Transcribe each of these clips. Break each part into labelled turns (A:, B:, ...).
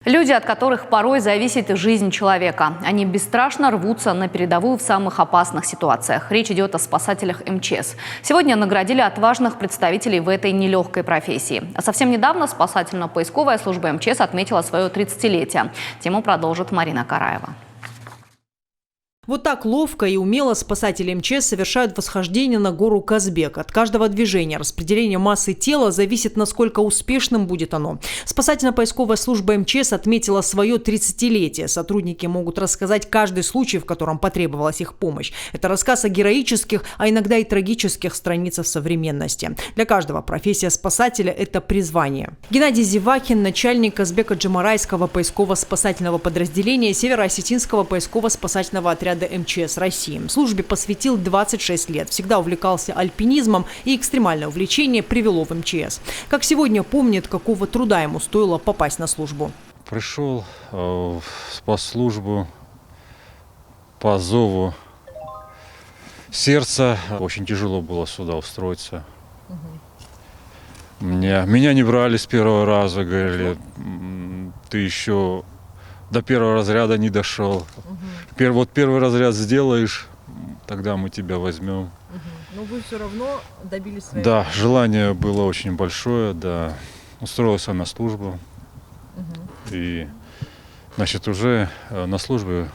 A: Люди, от которых порой зависит жизнь человека. Они бесстрашно рвутся на передовую в самых опасных ситуациях. Речь идет о спасателях МЧС. Сегодня наградили отважных представителей в этой нелегкой профессии. А совсем недавно спасательно-поисковая служба МЧС отметила свое 30-летие. Тему продолжит Марина Караева.
B: Вот так ловко и умело спасатели МЧС совершают восхождение на гору Казбек. От каждого движения распределение массы тела зависит, насколько успешным будет оно. Спасательно-поисковая служба МЧС отметила свое 30-летие. Сотрудники могут рассказать каждый случай, в котором потребовалась их помощь. Это рассказ о героических, а иногда и трагических страницах современности. Для каждого профессия спасателя – это призвание. Геннадий Зевахин, начальник Казбеко-Джамарайского поисково-спасательного подразделения Северо-Осетинского поисково-спасательного отряда МЧС России. Службе посвятил 26 лет. Всегда увлекался альпинизмом, и экстремальное увлечение привело в МЧС. Как сегодня помнит, какого труда ему стоило попасть на службу.
C: Пришел в спасслужбу по зову сердца. Очень тяжело было сюда устроиться. Меня не брали с первого раза. Говорили, ты еще до первого разряда не дошел. Вот первый разряд сделаешь, тогда мы тебя возьмем.
B: Но вы все равно добились своего.
C: Да, желание было очень большое, да. Устроился на службу. И, значит, уже на службе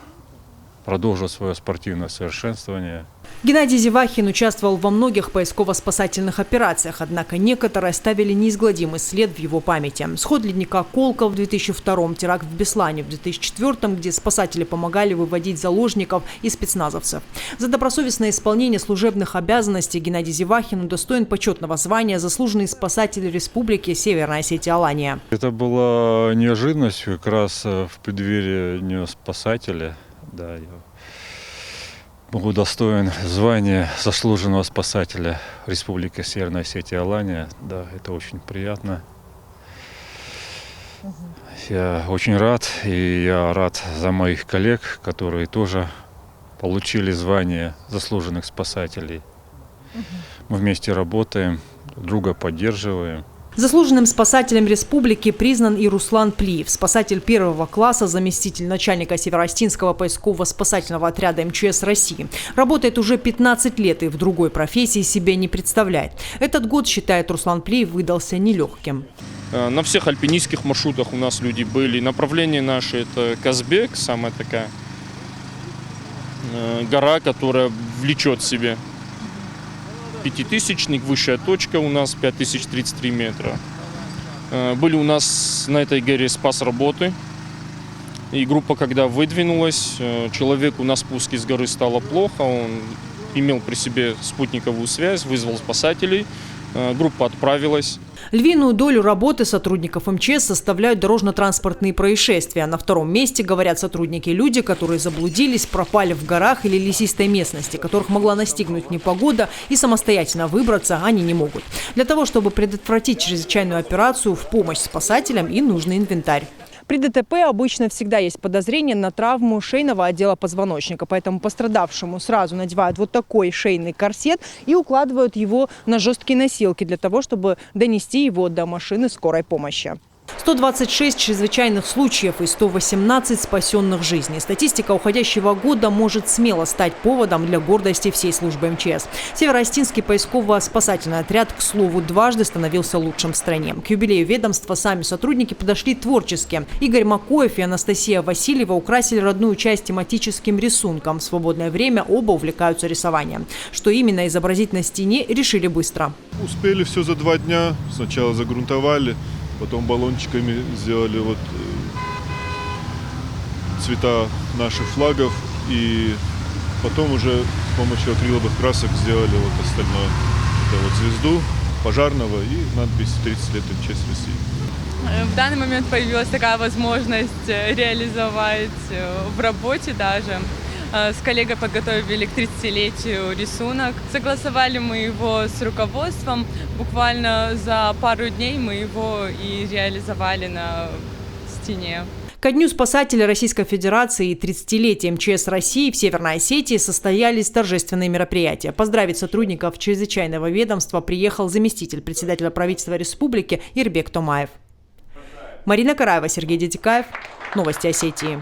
C: продолжил свое спортивное совершенствование.
B: Геннадий Зевахин участвовал во многих поисково-спасательных операциях, однако некоторые оставили неизгладимый след в его памяти. Сход ледника Колка в 2002-м, теракт в Беслане в 2004-м, где спасатели помогали выводить заложников и спецназовцев. За добросовестное исполнение служебных обязанностей Геннадий Зевахин удостоен почетного звания «Заслуженный спасатель Республики Северная Осетия-Алания».
C: Это была неожиданность как раз в преддверии Дня спасателя. Да, я удостоен звания заслуженного спасателя Республики Северная Осетия-Алания. Да, это очень приятно. Я очень рад, и я рад за моих коллег, которые тоже получили звание заслуженных спасателей. Мы вместе работаем, друга поддерживаем.
B: Заслуженным спасателем республики признан и Руслан Плиев, спасатель первого класса, заместитель начальника Северо-Осетинского поисково-спасательного отряда МЧС России. Работает уже 15 лет и в другой профессии себя не представляет. Этот год, считает Руслан Плиев, выдался нелегким.
D: На всех альпинистских маршрутах у нас люди были. Направление наше – это Казбек, самая такая гора, которая влечет в себе. Пятитысячник, высшая точка у нас 5033 метра. Были у нас на этой горе спас-работы. И группа, когда выдвинулась, человеку на спуске с горы стало плохо. Он имел при себе спутниковую связь, вызвал спасателей. Группа отправилась.
B: Львиную долю работы сотрудников МЧС составляют дорожно-транспортные происшествия. На втором месте, говорят сотрудники, люди, которые заблудились, пропали в горах или лесистой местности, которых могла настигнуть непогода, и самостоятельно выбраться они не могут. Для того, чтобы предотвратить чрезвычайную операцию, в помощь спасателям и нужный инвентарь. При ДТП обычно всегда есть подозрение на травму шейного отдела позвоночника, поэтому пострадавшему сразу надевают вот такой шейный корсет и укладывают его на жесткие носилки для того, чтобы донести его до машины скорой помощи. 126 чрезвычайных случаев и 118 спасенных жизней. Статистика уходящего года может смело стать поводом для гордости всей службы МЧС. Северо-Осетинский поисково-спасательный отряд, к слову, дважды становился лучшим в стране. К юбилею ведомства сами сотрудники подошли творчески. Игорь Макоев и Анастасия Васильева украсили родную часть тематическим рисунком. В свободное время оба увлекаются рисованием. Что именно изобразить на стене, решили быстро.
E: Успели все за 2 дня. Сначала загрунтовали. Потом баллончиками сделали цвета наших флагов. И потом уже с помощью акриловых красок сделали остальное. Это звезду пожарного и надпись «30 лет МЧС России».
F: В данный момент появилась такая возможность реализовать в работе даже. С коллегой подготовили к 30-летию рисунок. Согласовали мы его с руководством. Буквально за пару дней мы его и реализовали на стене.
B: Ко Дню спасателя Российской Федерации и 30-летия МЧС России в Северной Осетии состоялись торжественные мероприятия. Поздравить сотрудников чрезвычайного ведомства приехал заместитель председателя правительства республики Ирбек Томаев. Марина Караева, Сергей Дедикаев. Новости Осетии.